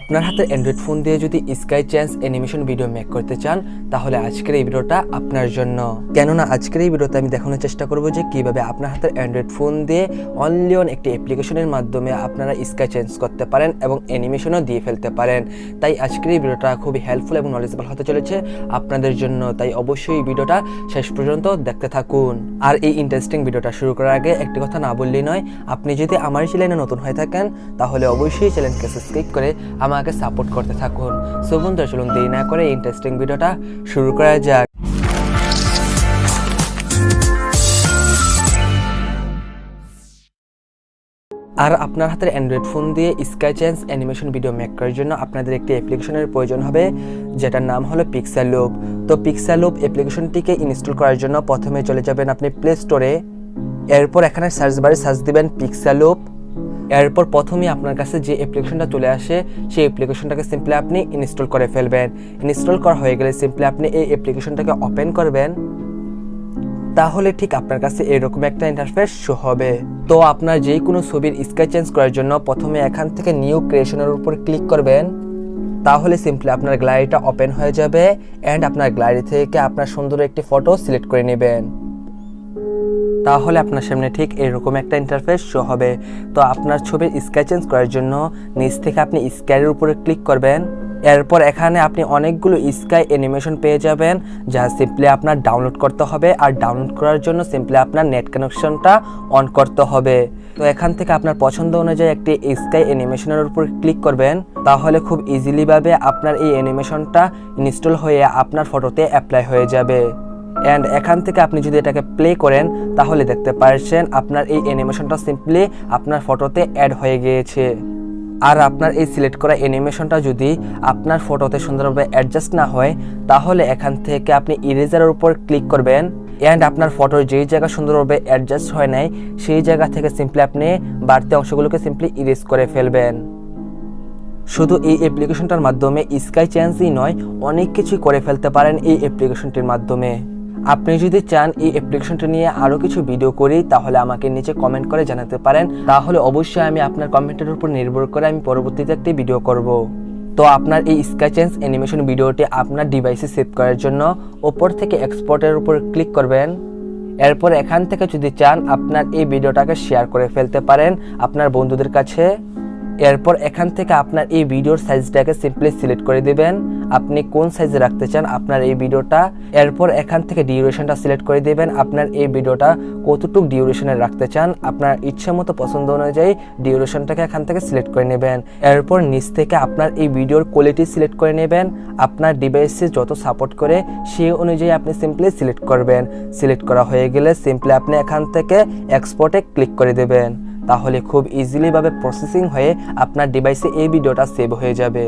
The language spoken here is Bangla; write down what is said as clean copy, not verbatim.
আপনার হাতে অ্যান্ড্রয়েড ফোন দিয়ে যদি sky change animation video make করতে চান তাহলে আজকের এই ভিডিওটা আপনার জন্য। কেননা আজকের এই ভিডিওতে আমি দেখানোর চেষ্টা করব যে কিভাবে আপনার হাতের অ্যান্ড্রয়েড ফোন দিয়ে অনলি অন একটি অ্যাপ্লিকেশনের মাধ্যমে আপনারা স্কাই চেঞ্জ করতে পারেন এবং অ্যানিমেশনও দিয়ে ফেলতে পারেন। তাই আজকের এই ভিডিওটা খুবই হেল্পফুল এবং নলেজেবল হতে চলেছে আপনাদের জন্য। তাই অবশ্যই এই ভিডিওটা শেষ পর্যন্ত দেখতে থাকুন। আর এই ইন্টারেস্টিং ভিডিওটা শুরু করার আগে একটি কথা না বললেই নয়, আপনি যদি আমার চ্যানেলে নতুন হয়ে থাকেন তাহলে অবশ্যই চ্যানেলকে সাবস্ক্রাইব করে আমাকে সাপোর্ট করতে থাকুন। সো বন্ধুরা, চলুন দেরি না করে ইন্টারেস্টিং ভিডিওটা শুরু করা যাক। আর আপনার হাতের অ্যান্ড্রয়েড ফোন দিয়ে sky change animation video make করার জন্য আপনাদের একটি অ্যাপ্লিকেশনের প্রয়োজন হবে, যেটার নাম হলো পিক্সালুপ। তো পিক্সালুপ অ্যাপ্লিকেশনটিকে ইনস্টল করার জন্য প্রথমে চলে যাবেন আপনি প্লে স্টোরে। এরপর এখানে সার্চ বারে সার্চ দিবেন পিক্সালুপ। এরপর প্রথমেই আপনার কাছে যে অ্যাপ্লিকেশনটা চলে আসে সেই অ্যাপ্লিকেশনটাকে সিম্পলি আপনি ইনস্টল করে ফেলবেন। ইনস্টল করা হয়ে গেলে সিম্পলি আপনি এই অ্যাপ্লিকেশনটাকে ওপেন করবেন। তাহলে ঠিক আপনার কাছে এরকম একটা ইন্টারফেস শো হবে। তো আপনার যে কোনো ছবির স্কাই চেঞ্জ করার জন্য প্রথমে এখান থেকে নিউ ক্রিয়েশনের উপর ক্লিক করবেন। তাহলে সিম্পলি আপনার গ্যালারিটা ওপেন হয়ে যাবে অ্যান্ড আপনার গ্যালারি থেকে আপনার সুন্দর একটি ফটো সিলেক্ট করে নেবেন। তাহলে আপনার সামনে ঠিক এরকম একটা ইন্টারফেস শো হবে। তো আপনার ছবির স্কাই চেঞ্জ করার জন্য নিচ থেকে আপনি স্কাইয়ের উপরে ক্লিক করবেন। এরপর এখানে আপনি অনেকগুলো স্কাই অ্যানিমেশন পেয়ে যাবেন, যা সিম্পলি আপনার ডাউনলোড করতে হবে। আর ডাউনলোড করার জন্য সিম্পলি আপনার নেট কানেকশনটা অন করতে হবে। তো এখান থেকে আপনার পছন্দ অনুযায়ী একটি স্কাই অ্যানিমেশনের উপর ক্লিক করবেন। তাহলে খুব ইজিলি ভাবে আপনার এই অ্যানিমেশনটা ইনস্টল হয়ে আপনার ফটোতে অ্যাপ্লাই হয়ে যাবে। অ্যান্ড এখান থেকে আপনি যদি এটাকে প্লে করেন তাহলে দেখতে পাচ্ছেন আপনার এই অ্যানিমেশনটা সিম্পলি আপনার ফটোতে অ্যাড হয়ে গিয়েছে। আর আপনার এই সিলেক্ট করা অ্যানিমেশনটা যদি আপনার ফটোতে সুন্দরভাবে অ্যাডজাস্ট না হয় তাহলে এখান থেকে আপনি ইরেজারের উপর ক্লিক করবেন অ্যান্ড আপনার ফটোর যেই জায়গা সুন্দরভাবে অ্যাডজাস্ট হয় নাই সেই জায়গা থেকে সিম্পলি আপনি বাড়তি অংশগুলোকে সিম্পলি ইরেজ করে ফেলবেন। শুধু এই অ্যাপ্লিকেশনটার মাধ্যমে স্কাই চেঞ্জই নয়, অনেক কিছুই করে ফেলতে পারেন এই অ্যাপ্লিকেশনটির মাধ্যমে। আপনি যদি চান এই অ্যাপ্লিকেশনটা নিয়ে আরও কিছু ভিডিও করি তাহলে আমাকে নিচে কমেন্ট করে জানাতে পারেন। তাহলে অবশ্যই আমি আপনার কমেন্টের উপর নির্ভর করে আমি পরবর্তীতে একটি ভিডিও করব। তো আপনার এই স্কাই চেঞ্জ অ্যানিমেশন ভিডিওটি আপনার ডিভাইসে সেভ করার জন্য ওপর থেকে এক্সপোর্টের উপর ক্লিক করবেন। এরপর এখান থেকে যদি চান আপনার এই ভিডিওটাকে শেয়ার করে ফেলতে পারেন আপনার বন্ধুদের কাছে। এরপর এখান থেকে আপনার এই ভিডিওর সাইজটাকে সিম্পলি সিলেক্ট করে দিবেন, আপনি কোন সাইজে রাখতে চান আপনার এই ভিডিওটা। এরপর এখান থেকে ডিউরেশনটা সিলেক্ট করে দিবেন, আপনার এই ভিডিওটা কতটুকু ডিউরেশনে রাখতে চান। আপনার ইচ্ছা মতো পছন্দ অনুযায়ী ডিউরেশনটাকে এখান থেকে সিলেক্ট করে নেবেন। এরপর নিচ থেকে আপনার এই ভিডিওর কোয়ালিটি সিলেক্ট করে নেবেন। আপনার ডিভাইসে যত সাপোর্ট করে সেই অনুযায়ী আপনি সিম্পলি সিলেক্ট করবেন। সিলেক্ট করা হয়ে গেলে সিম্পলি আপনি এখান থেকে এক্সপোর্টে ক্লিক করে দেবেন। তাহলে খুব ইজিলি ভাবে প্রসেসিং হয়ে আপনার ডিভাইসে এই ভিডিওটা সেভ হয়ে যাবে।